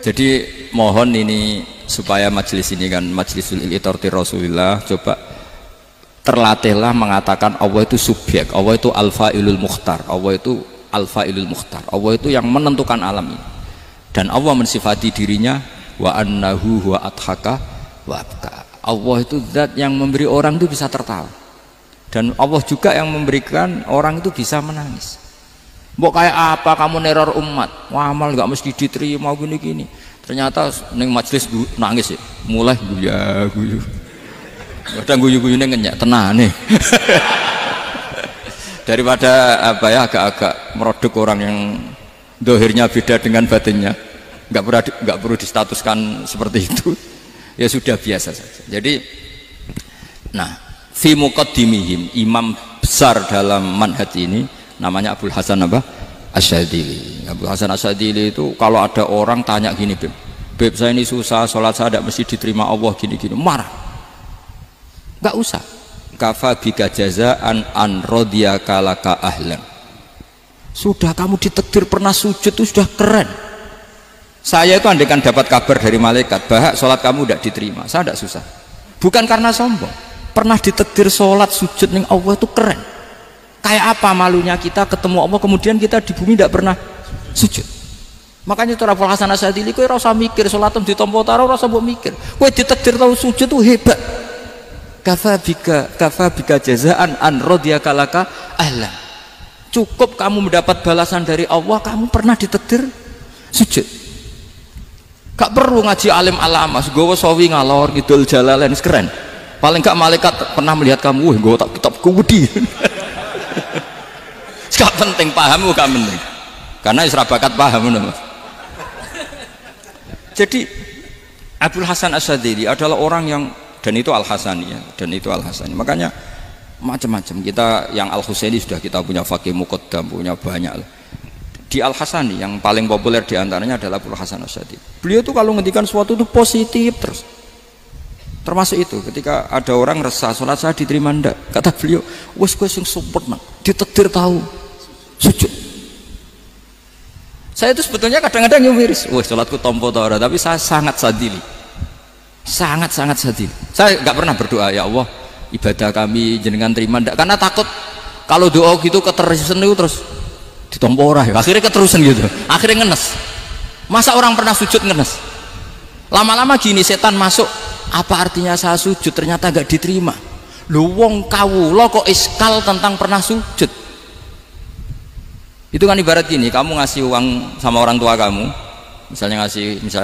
Jadi mohon ini supaya majelis ini kan majlisul iltorti Rasulillah, coba terlatihlah mengatakan Allah itu subjek, Allah itu al-fa'ilul mukhtar, Allah itu al-fa'ilul mukhtar, Allah itu yang menentukan alam ini, dan Allah mensifati dirinya wa annahu huwa adhaka wa abka. Allah itu zat yang memberi orang itu bisa tertawa, dan Allah juga yang memberikan orang itu bisa menangis. Mbok kayak apa kamu neror umat, amal nggak mesti diterima gini-gini, ternyata neng majelis nangis ya, mulai guyu kadang guyu-guyunya ngenyak tenang nih. Daripada apa ya, agak-agak merodok orang yang dohirnya beda dengan batinnya, nggak perlu distatuskan seperti itu. Ya sudah biasa saja. Jadi nah fi muqaddimihim, imam besar dalam manhaj ini namanya Abul Hasan apa? Asyadzili. Abul Hasan Asyadzili itu kalau ada orang tanya gini, Beb saya ini susah, sholat saya tidak mesti diterima Allah gini-gini, marah. Nggak usah. Kafa bika jazaan an radiyaka laka ahlan. Sudah kamu ditakdir pernah sujud itu sudah keren. Saya itu andaikan dapat kabar dari malaikat bahwa sholat kamu tidak diterima, saya tidak susah. Bukan karena sombong. Pernah ditakdir sholat sujud ning Allah itu keren. Kayak apa malunya kita ketemu Allah kemudian kita di bumi tidak pernah sujud. Makanya itu Abul Hasan Asyadzili, kowe ora usah mikir sholatem ditampa ta ora usah mbok mikir. Kowe ditakdir tau sujud itu hebat. Kafa bika jazaan an radiyaka laka ahlan. Cukup kamu mendapat balasan dari Allah, kamu pernah ditakdir sujud. Gak perlu ngaji alim alama, gowo sawi ngalor ngidul jalalain keren. Paling gak malaikat pernah melihat kamu, wah gowo tak kitab kuwedi. Gak penting paham, gak penting. Karena isra bakat paham ngono. Jadi Abul Hasan Asyadzili adalah orang yang, dan itu Al-Hasani ya, dan itu Al-Hasani. Makanya macam-macam, kita yang Al-Husaini sudah kita punya Faqih Muqaddam, punya banyak. Di Al-Hasani yang paling populer diantaranya adalah Abul Hasan Asyadzili. Beliau tuh kalau ngendikan sesuatu itu positif terus. Termasuk itu ketika ada orang resah sholat saya diterima ndak, kata beliau, wes sing sempurna ditakdir tahu sujud. Saya itu sebetulnya kadang-kadang nyumiris, wes sholatku tompo ta ora, tapi saya sangat sadili. Sangat-sangat sadili. Saya nggak pernah berdoa ya Allah ibadah kami jenengan terima ndak, karena takut kalau doa gitu keterusan itu terus ditompo ora ya. Akhirnya keterusan gitu. Akhirnya ngenes. Masa orang pernah sujud ngenes? Lama-lama gini setan masuk, apa artinya saya sujud ternyata gak diterima. Lu wong kawula kok iskal tentang pernah sujud. Itu kan ibarat gini, kamu ngasih uang sama orang tua kamu, misalnya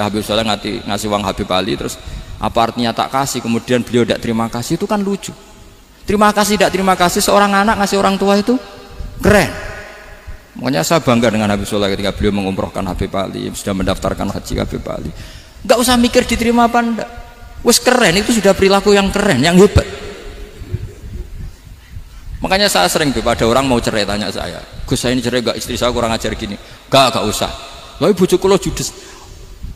Habib Soleh ngasih uang Habib Ali, terus apa artinya tak kasih, kemudian beliau tidak terima kasih, itu kan lucu. Terima kasih tidak terima kasih, seorang anak ngasih orang tua itu keren. Makanya saya bangga dengan Habib Soleh ketika beliau mengumrohkan Habib Ali, sudah mendaftarkan haji Habib Ali. Gak usah mikir diterima apa enggak, wes keren, itu sudah perilaku yang keren, yang hebat. Makanya saya sering ada orang mau cerai tanya saya, Gus saya ini cerai gak, istri saya kurang ajar gini. Gak usah. Lalu bojo kula judes.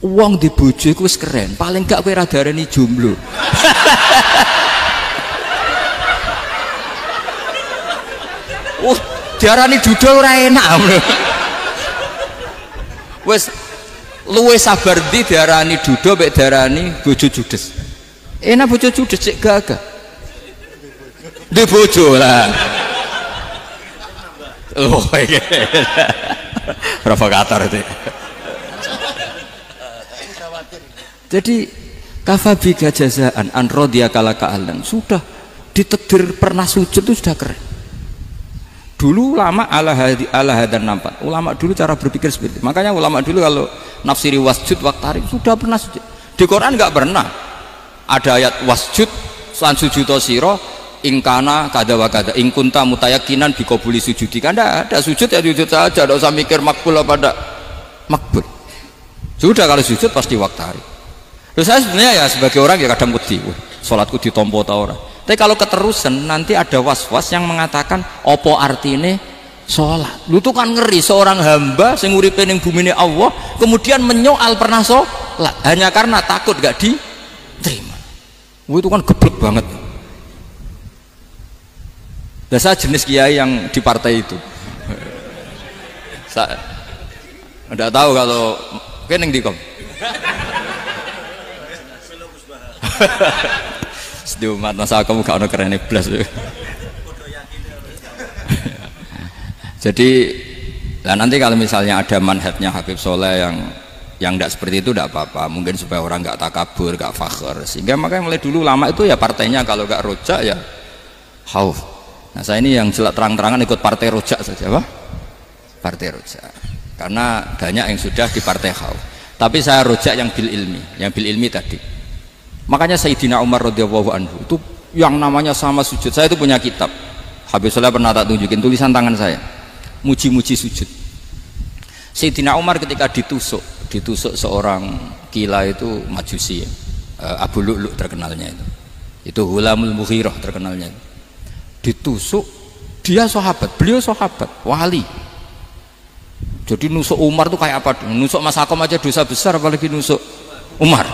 Uang di bojo itu wis keren, paling gak kowe ra darani jomblo. Diarani dudul ora enak. Wis luwe sabar ndi diarani dudul mek diarani bojo judes. Enak bojo judes cek gagah. Di bojo lah. Oh iya. Provokator itu. Jadi kafabi jazaan an radiyaka laka ahlan, sudah ditakdir pernah sujud itu sudah keren. Dulu ulama ala hadan nampak. Ulama dulu cara berpikir seperti itu. Makanya ulama dulu kalau nafsiri wasjud waqtarib sudah pernah sujud. Di Quran enggak pernah ada ayat wasjud lan sujudo sira ingkana kada wa kada ingkunta mutayakinan bikobuli sujudi. Kan ada sujud ya sujud saja, tidak usah mikir makbul apa tidak makbul. Sudah kalau sujud pasti waqtarib. Terus saya sebenarnya ya sebagai orang ya kadang wedi, sholatku ditompo ta ora. Tapi kalau keterusan nanti ada was-was yang mengatakan opo artine sholat. Lu tuh kan ngeri seorang hamba sing uripe ning bumine Allah kemudian menyoal pernah sholat hanya karena takut gak diterima. Itu kan geblek banget. Dan saya jenis kiai yang di partai itu. Saya enggak tahu kalau kene ning dikom. Sedih umat masa kamu gak ono keren blas. Jadi nah nanti kalau misalnya ada manhajnya Habib Soleh yang tidak seperti itu tidak apa-apa, mungkin supaya orang nggak takabur, nggak fakhr, sehingga makanya mulai dulu lama itu ya partainya kalau nggak rojak ya khauf. Nah saya ini yang jelas terang-terangan ikut partai rojak saja, apa? Partai rojak, karena banyak yang sudah di partai khauf. Tapi saya rojak yang bil ilmi tadi. Makanya Sayyidina Umar radhiyallahu anhu itu yang namanya sama sujud. Saya itu punya kitab, Habib Soleh pernah tak tunjukin tulisan tangan saya, muji-muji sujud. Sayyidina Umar ketika ditusuk seorang gila itu Majusi, Abu Lu'lu' terkenalnya itu Hulamul Mughirah terkenalnya, ditusuk, dia sahabat, beliau sahabat wali. Jadi nusuk Umar itu kayak apa? Nusuk Mas Hakom aja dosa besar, apalagi nusuk Umar.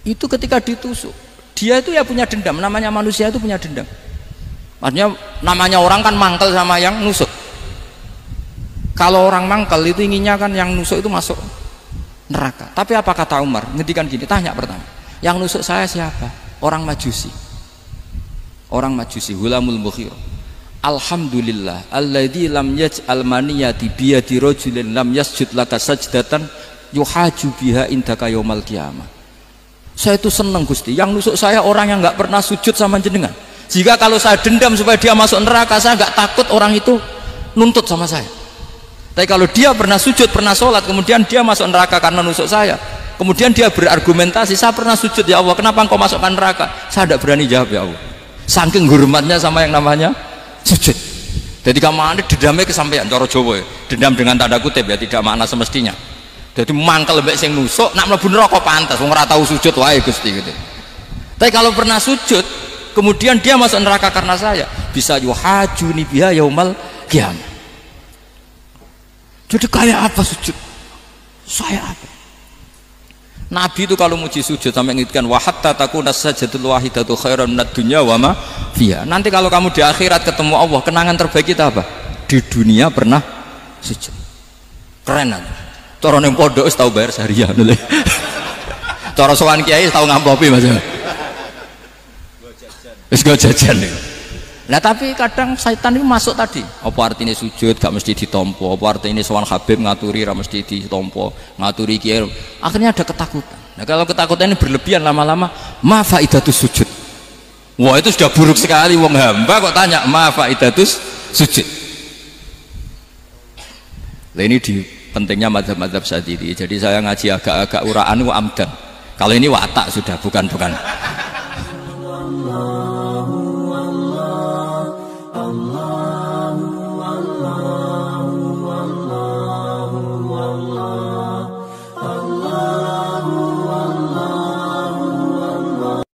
Itu ketika ditusuk, dia itu ya punya dendam, namanya manusia itu punya dendam. Maksudnya namanya orang kan mangkel sama yang nusuk. Kalau orang mangkel itu inginnya kan yang nusuk itu masuk neraka. Tapi apa kata Umar? Ngendikan gini, tanya pertama, yang nusuk saya siapa? Orang Majusi. Orang Majusi, Hulamul Mughirah. Alhamdulillah alladzi lam yaj'al maniyati biyadi rajulin lam yasjud laka sajdatan yuhaju biha indaka yaumal qiyamah. Saya itu senang Gusti, yang nusuk saya orang yang nggak pernah sujud sama jenengan. Jika kalau saya dendam supaya dia masuk neraka, saya nggak takut orang itu nuntut sama saya. Tapi kalau dia pernah sujud, pernah sholat, kemudian dia masuk neraka karena nusuk saya, kemudian dia berargumentasi, saya pernah sujud ya Allah, kenapa engkau masukkan neraka? Saya tidak berani jawab ya Allah, saking hormatnya sama yang namanya sujud. Jadi kamane dendamnya kesampaian cara Jawa ya. Dendam dengan tanda kutip ya, tidak makna semestinya. Jadi mangkel mbek sing nusuk nak mlebu neraka pantas wong ora tau sujud wae Gusti gitu. Tapi kalau pernah sujud kemudian dia masuk neraka karena saya, bisa yuhajuni biha yaumal qiyamah. Jadi kayak apa sujud? Saya apa? Nabi itu kalau muji sujud sampai ngitkan wa hatta takuna sajdatul wahidatu khairan minad dunya wa ma fiha. Nanti kalau kamu di akhirat ketemu Allah, kenangan terbaik kita apa? Di dunia pernah sujud. Keren aja. Cara ning pondok wis tau bayar syariah lho. Cara sowan kiai tau ngampopi Mas. Wis go jajan. Nah tapi kadang syaitan itu masuk tadi. Apa artinya sujud gak mesti ditompo, apa artinya sowan Habib ngaturi ra mesti ditompo, ngaturi kiai. Akhirnya ada ketakutan. Nah kalau ketakutan ini berlebihan lama-lama, ma faidatus sujud. Wah itu sudah buruk sekali, wong hamba kok tanya ma faidatus sujud. Nah ini di pentingnya mazhab-mazhab Syadzili. Jadi saya ngaji agak-agak uraan wa amdan. Kalau ini watak sudah bukan